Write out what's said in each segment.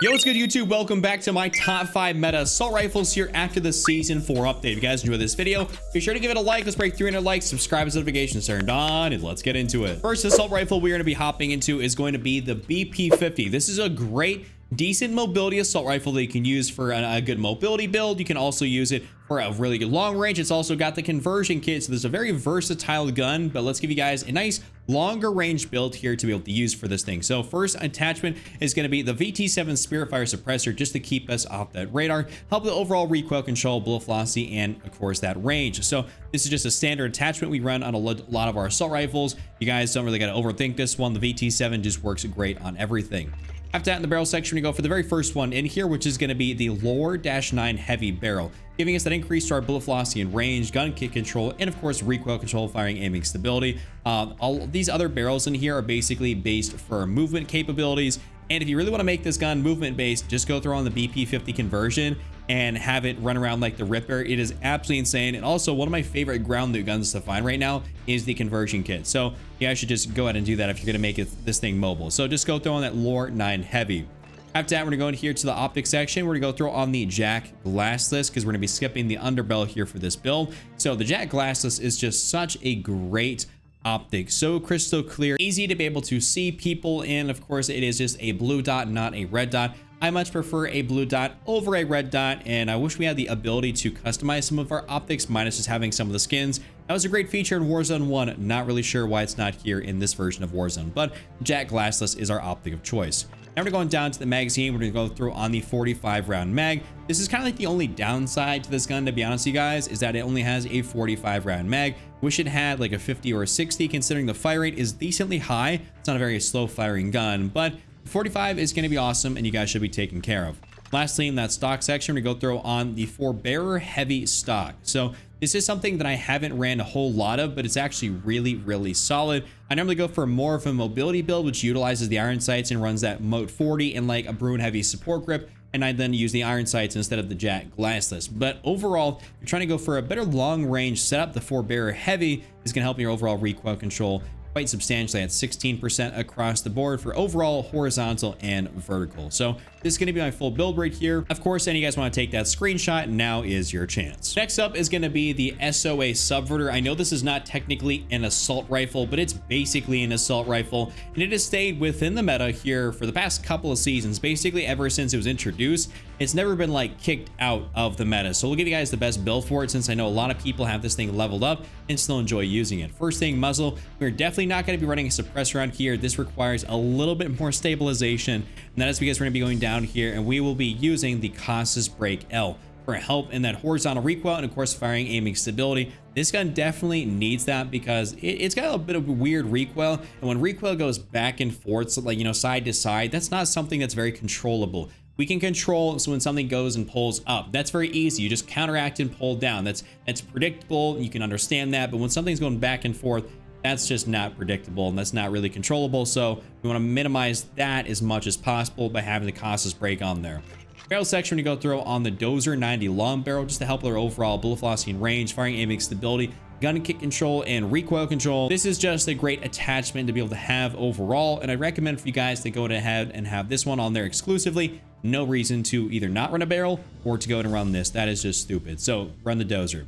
Yo, what's good, YouTube? Welcome back to my top 5 meta assault rifles here after the season 4 update. If you guys enjoyed this video, be sure to give it a like. Let's break 300 likes, subscribe as notifications turned on, and let's get into it. First assault rifle we're going to be hopping into is going to be the BP50. This is a great, decent mobility assault rifle that you can use for a good mobility build. You can also use it for a really good long range. It's also got the conversion kit, so there's a very versatile gun, but let's give you guys a nice longer range build here to be able to use for this thing. So first attachment is going to be the VT7 Spiritfire suppressor, just to keep us off that radar, help with overall recoil control, bullet velocity, and of course that range. So this is just a standard attachment we run on a lot of our assault rifles. You guys don't really got to overthink this one. The VT7 just works great on everything. After that, in the barrel section, we go for the very first one in here, which is going to be the Loadout heavy barrel, giving us that increase to our bullet velocity and range, gun kick control, and of course recoil control, firing, aiming, stability. All these other barrels in here are basically based for movement capabilities. And if you really want to make this gun movement based, just go throw on the BP50 conversion and have it run around like the Ripper. It is absolutely insane. And also, one of my favorite ground loot guns to find right now is the conversion kit. So you guys should just go ahead and do that if you're going to make this thing mobile. So just go throw on that Loadout heavy. After that, we're going to go in here to the optics section. We're going to go throw on the Jack glassless because we're going to be skipping the underbarrel here for this build. So the Jack glassless is just such a great optic, so crystal clear, easy to be able to see people in. Of course, it is just a blue dot, not a red dot. I much prefer a blue dot over a red dot, and I wish we had the ability to customize some of our optics minus just having some of the skins. That was a great feature in Warzone 1. Not really sure why it's not here in this version of Warzone, but Jack glassless is our optic of choice. Now we're going down to the magazine. We're going to go through on the 45 round mag. This is kind of like the only downside to this gun, to be honest with you guys, is that it only has a 45 round mag. Wish it had like a 50 or a 60, considering the fire rate is decently high. It's not a very slow firing gun, but 45 is going to be awesome, and you guys should be taken care of. Lastly, in that stock section, we go throw on the Forbearer heavy stock. So this is something that I haven't ran a whole lot of, but it's actually really solid. I normally go for more of a mobility build, which utilizes the iron sights and runs that Moat 40 and like a Bruin heavy support grip, and I then use the iron sights instead of the Jack glassless. But overall, if you're trying to go for a better long range setup, the Forbearer heavy is going to help your overall recoil control quite substantially at 16% across the board for overall horizontal and vertical. So this is going to be my full build right here. Of course, any of you guys want to take that screenshot, now is your chance. Next up is going to be the SOA Subverter. I know this is not technically an assault rifle, but it's basically an assault rifle, and it has stayed within the meta here for the past couple of seasons. Basically, ever since it was introduced, it's never been like kicked out of the meta. So we'll give you guys the best build for it, since I know a lot of people have this thing leveled up and still enjoy using it. First thing, muzzle. We're definitely not going to be running a suppressor around here. This requires a little bit more stabilization, and that is because we're going to be going down here, and we will be using the Casus Break L for help in that horizontal recoil and of course firing, aiming, stability. This gun definitely needs that because it's got a bit of weird recoil, and when recoil goes back and forth, so like, you know, side to side, that's not something that's very controllable. We can control, so when something goes and pulls up, that's very easy. You just counteract and pull down. That's predictable. You can understand that. But when something's going back and forth, that's just not predictable, and that's not really controllable. So we want to minimize that as much as possible by having the Casus Break on there. Barrel section, we go through on the Dozer 90 long barrel, just to help with our overall bullet velocity and range, firing, aiming, stability, gun kick control, and recoil control. This is just a great attachment to be able to have overall, and I recommend for you guys to go ahead and have this one on there exclusively. No reason to either not run a barrel or to go ahead and run this. That is just stupid. So run the Dozer.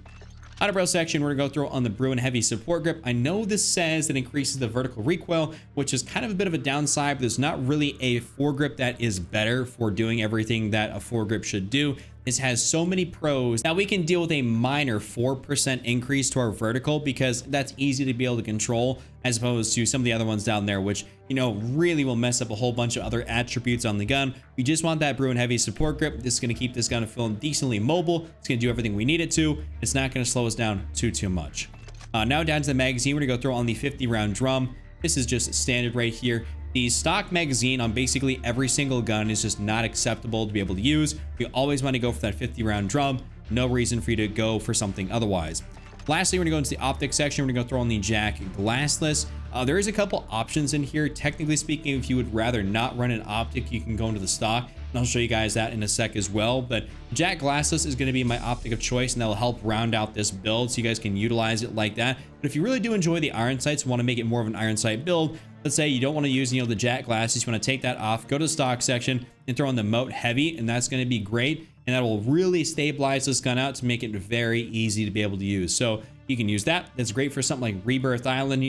Outer barrel section, we're going to go through on the Bruin heavy support grip. I know this says that increases the vertical recoil, which is kind of a bit of a downside, but there's not really a foregrip that is better for doing everything that a foregrip should do. This has so many pros that we can deal with a minor 4% increase to our vertical, because that's easy to be able to control, as opposed to some of the other ones down there, which, you know, really will mess up a whole bunch of other attributes on the gun. We just want that Bruin heavy support grip. This is going to keep this gun feeling decently mobile. It's going to do everything we need it to. It's not going to slow us down too much. Now down to the magazine, we're going to go throw on the 50 round drum. This is just standard right here. The stock magazine on basically every single gun is just not acceptable to be able to use. We always want to go for that 50 round drum. No reason for you to go for something otherwise. Lastly, we're going to go into the optics section. We're going to go throw on the Jack glassless. There is a couple options in here. Technically speaking, if you would rather not run an optic, you can go into the stock, and I'll show you guys that in a sec as well. But Jack glassless is going to be my optic of choice, and that will help round out this build so you guys can utilize it like that. But if you really do enjoy the iron sights, want to make it more of an iron sight build, let's say you don't want to use, the jack glasses, you want to take that off, go to the stock section and throw on the Mote Heavy, and that's going to be great. And that will really stabilize this gun out to make it very easy to be able to use. So you can use that. That's great for something like Rebirth Island,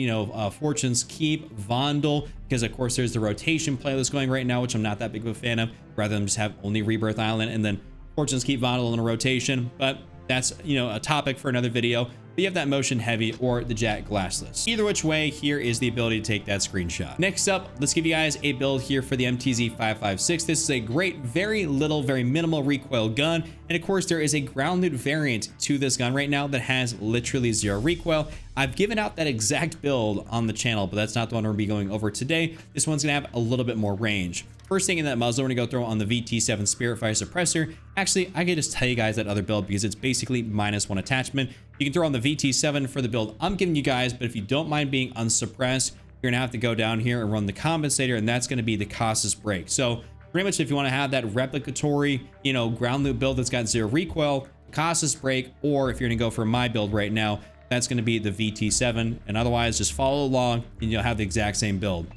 Fortune's Keep, Vondel, because of course there's the rotation playlist going right now, which I'm not that big of a fan of, rather than just have only Rebirth Island and then Fortune's Keep, Vondel in a rotation. But that's, a topic for another video. But you have that motion heavy or the jack glassless. Either which way, here is the ability to take that screenshot. Next up, let's give you guys a build here for the MTZ556. This is a great, very minimal recoil gun. And of course, there is a ground loot variant to this gun right now that has literally 0 recoil. I've given out that exact build on the channel, but that's not the one we're gonna be going over today. This one's gonna have a little bit more range. First thing in that muzzle, we're gonna go throw on the VT7 Spiritfire suppressor. Actually, I could just tell you guys that other build because it's basically -1 attachment. You can throw on the VT7 for the build I'm giving you guys, but if you don't mind being unsuppressed, you're gonna have to go down here and run the compensator, and that's gonna be the Kxpture break. So pretty much if you want to have that replicatory, ground loop build that's got 0 recoil, Kxpture break, or if you're gonna go for my build right now, that's gonna be the VT7, and otherwise just follow along and you'll have the exact same build.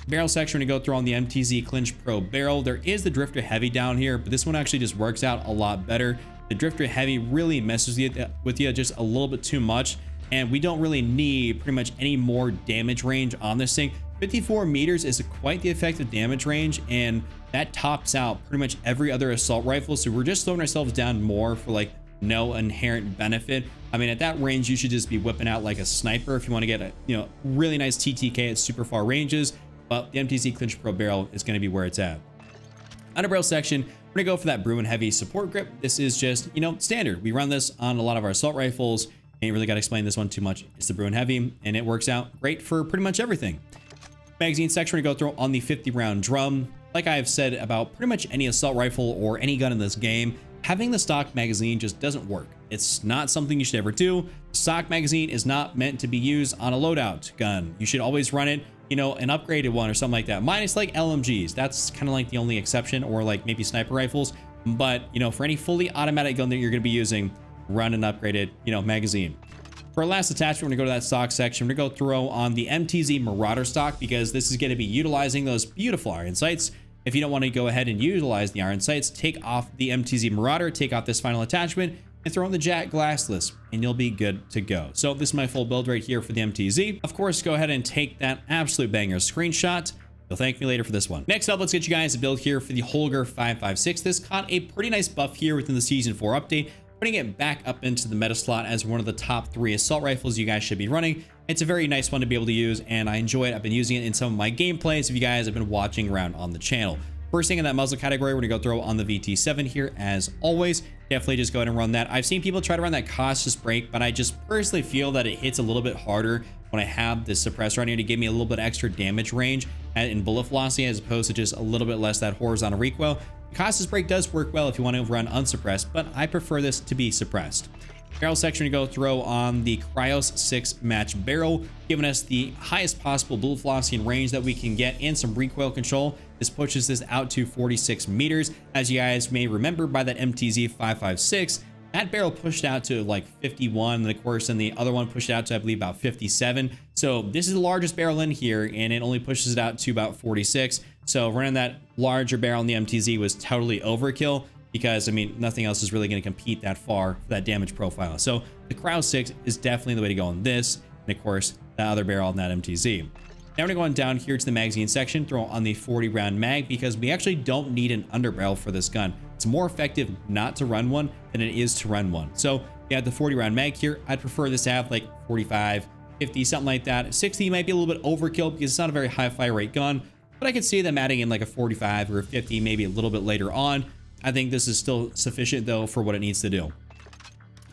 Barrel section, we're gonna go through on the MTZ Clinch Pro barrel. There is the Drifter Heavy down here, but this one actually just works out a lot better. The Drifter Heavy really messes with you just a little bit too much, and we don't really need pretty much any more damage range on this thing. 54 meters is quite the effective damage range, and that tops out pretty much every other assault rifle. So we're just slowing ourselves down more for like no inherent benefit. I mean, at that range, you should just be whipping out like a sniper if you want to get a really nice TTK at super far ranges. But the MTZ Clinch Pro barrel is going to be where it's at. Underbarrel section, we're gonna go for that Bruin Heavy support grip. This is just, standard. We run this on a lot of our assault rifles. Ain't really got to explain this one too much. It's the Bruin Heavy, and it works out great for pretty much everything. Magazine section, we're gonna go through on the 50 round drum. Like I have said about pretty much any assault rifle or any gun in this game, having the stock magazine just doesn't work. It's not something you should ever do. The stock magazine is not meant to be used on a loadout gun. You should always run it, an upgraded one or something like that, minus like LMGs. That's kind of like the only exception, or like maybe sniper rifles. But for any fully automatic gun that you're going to be using, run an upgraded magazine. For our last attachment, we're gonna go to that stock section. We're gonna go throw on the MTZ Marauder stock, because this is going to be utilizing those beautiful iron sights. If you don't want to go ahead and utilize the iron sights, take off the MTZ Marauder, take off this final attachment, and throw in the jack glassless, and you'll be good to go. So this is my full build right here for the MTZ. Of course, go ahead and take that absolute banger screenshot. You'll thank me later for this one. Next up, let's get you guys a build here for the Holger 556. This caught a pretty nice buff here within the Season 4 update, putting it back up into the meta slot as one of the top 3 assault rifles you guys should be running. It's a very nice one to be able to use, and I enjoy it. I've been using it in some of my gameplays if you guys have been watching around on the channel. First thing in that muzzle category, we're gonna go throw on the VT7 here as always. Definitely just go ahead and run that. I've seen people try to run that Kxpture break, but I just personally feel that it hits a little bit harder when I have this suppressor on here to give me a little bit extra damage range in bullet velocity, as opposed to just a little bit less that horizontal recoil. Kxpture break does work well if you want to run unsuppressed, but I prefer this to be suppressed. Barrel section, to go throw on the Cryos 6 match barrel, giving us the highest possible bullet velocity and range that we can get, and some recoil control. This pushes this out to 46 meters. As you guys may remember, by that MTZ 556, that barrel pushed out to like 51, and of course, and the other one pushed out to, I believe, about 57. So this is the largest barrel in here, and it only pushes it out to about 46. So running that larger barrel in the MTZ was totally overkill, because I mean, nothing else is really going to compete that far for that damage profile. So the Cryos 6 is definitely the way to go on this, and of course, the other barrel in that MTZ. Now we're going down here to the magazine section, throw on the 40 round mag, because we actually don't need an underbarrel for this gun. It's more effective not to run one than it is to run one. So we have the 40 round mag here. I'd prefer this to have like 45, 50, something like that. 60 might be a little bit overkill because it's not a very high fire rate gun, but I could see them adding in like a 45 or a 50, maybe a little bit later on. I think this is still sufficient though for what it needs to do.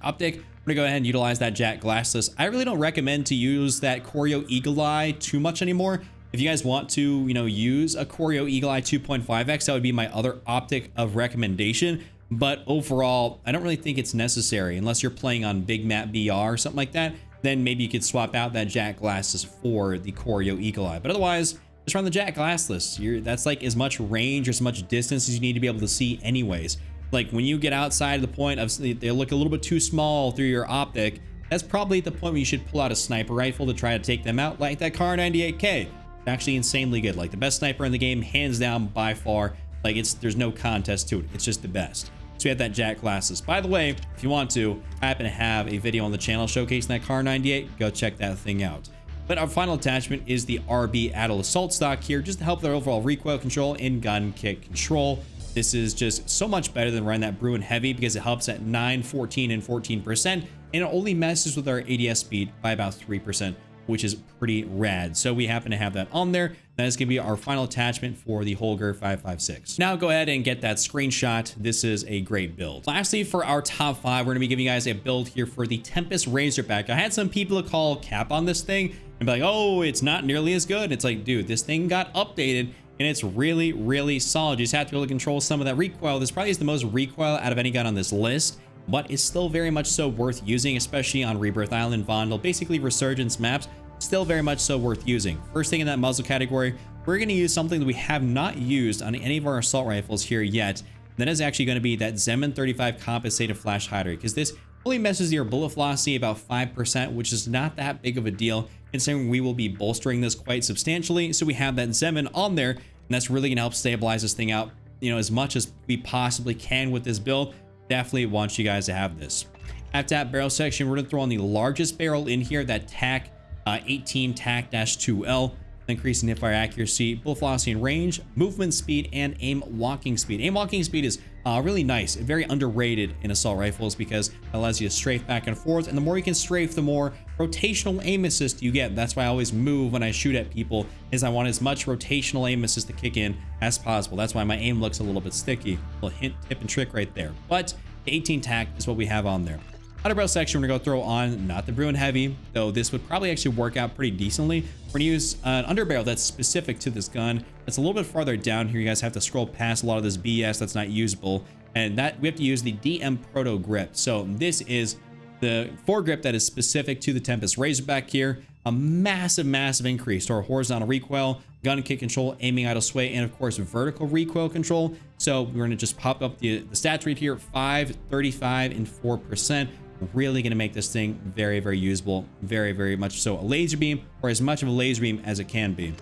Optic, we're gonna go ahead and utilize that jack glassless. I really don't recommend to use that Choreo Eagle Eye too much anymore. If you guys want to, use a Choreo Eagle Eye 2.5x, that would be my other optic of recommendation. But overall, I don't really think it's necessary unless you're playing on big map BR or something like that. Then maybe you could swap out that jack glassless for the Choreo Eagle Eye. But otherwise, just run the jack glassless. That's like as much range or as much distance as you need to be able to see anyways. Like when you get outside of the point of they look a little bit too small through your optic, that's probably the point where you should pull out a sniper rifle to try to take them out, like that Kar 98K. actually insanely good. Like the best sniper in the game, hands down by far. Like there's no contest to it. It's just the best. So we have that Jack glasses. By the way, if you want to, I happen to have a video on the channel showcasing that Car 98. Go check that thing out. But our final attachment is the RB Adult Assault Stock here, just to help their overall recoil control and gun kick control. This is just so much better than running that Bruin Heavy because it helps at 9, 14, and 14%, and it only messes with our ADS speed by about 3%, which is pretty rad. So we happen to have that on there. That is going to be our final attachment for the Holger 556. Now go ahead and get that screenshot. This is a great build. Lastly, for our top 5, we're going to be giving you guys a build here for the Tempus Razorback. I had some people call cap on this thing and be like, oh, it's not nearly as good. It's like, dude, this thing got updated and it's really, really solid. You just have to be able to control some of that recoil. This probably is the most recoil out of any gun on this list, but it's still very much so worth using, especially on Rebirth Island, Vondel, basically Resurgence maps. Still very much so worth using. First thing in that muzzle category, we're going to use something that we have not used on any of our assault rifles here yet. That is actually going to be that Zeman 35 compensated flash hider, because this only messes your bullet velocity about 5%, which is not that big of a deal, considering we will be bolstering this quite substantially. So we have that Zeman on there, and that's really going to help stabilize this thing out, you know, as much as we possibly can with this build. Definitely want you guys to have this. After that barrel section, we're going to throw on the largest barrel in here, that Tctekk 18 TAC-2L, increasing hipfire accuracy, bullet velocity and range, movement speed, and aim walking speed. Aim walking speed is really nice, very underrated in assault rifles because it allows you to strafe back and forth, and the more you can strafe, the more rotational aim assist you get. That's why I always move when I shoot at people, is I want as much rotational aim assist to kick in as possible. That's why my aim looks a little bit sticky. A little hint, tip, and trick right there. But the 18 TAC is what we have on there. Outer barrel section, we're gonna go throw on not the Bruin Heavy, though this would probably actually work out pretty decently. We're gonna use an underbarrel that's specific to this gun. It's a little bit farther down here. You guys have to scroll past a lot of this BS that's not usable, and that we have to use the DM Proto Grip. So this is the foregrip that is specific to the Tempus Razorback here. A massive, massive increase to our horizontal recoil, gun kick control, aiming idle sway, and of course vertical recoil control. So we're gonna just pop up the stats right here: 5, 35, and 4%. Really going to make this thing very, very usable, very, very much so a laser beam, or as much of a laser beam as it can be.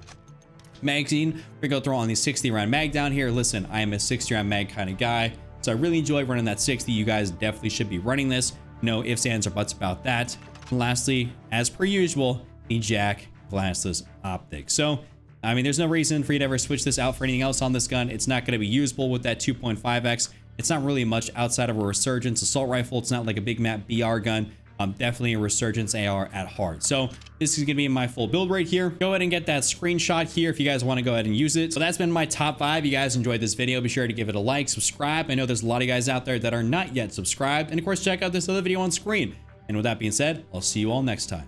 Magazine, we're going to throw on the 60 round mag down here. Listen, I am a 60 round mag kind of guy, so I really enjoy running that 60. You guys definitely should be running this. No ifs, ands, or buts about that. And lastly, as per usual, the Jack glassless optics. So I mean, there's no reason for you to ever switch this out for anything else on this gun. It's not going to be usable with that 2.5x. It's not really much outside of a Resurgence assault rifle. It's not like a big map BR gun. Definitely a Resurgence AR at heart. So this is going to be my full build right here. Go ahead and get that screenshot here if you guys want to go ahead and use it. So that's been my top 5. You guys enjoyed this video, be sure to give it a like, subscribe. I know there's a lot of guys out there that are not yet subscribed. And of course, check out this other video on screen. And with that being said, I'll see you all next time.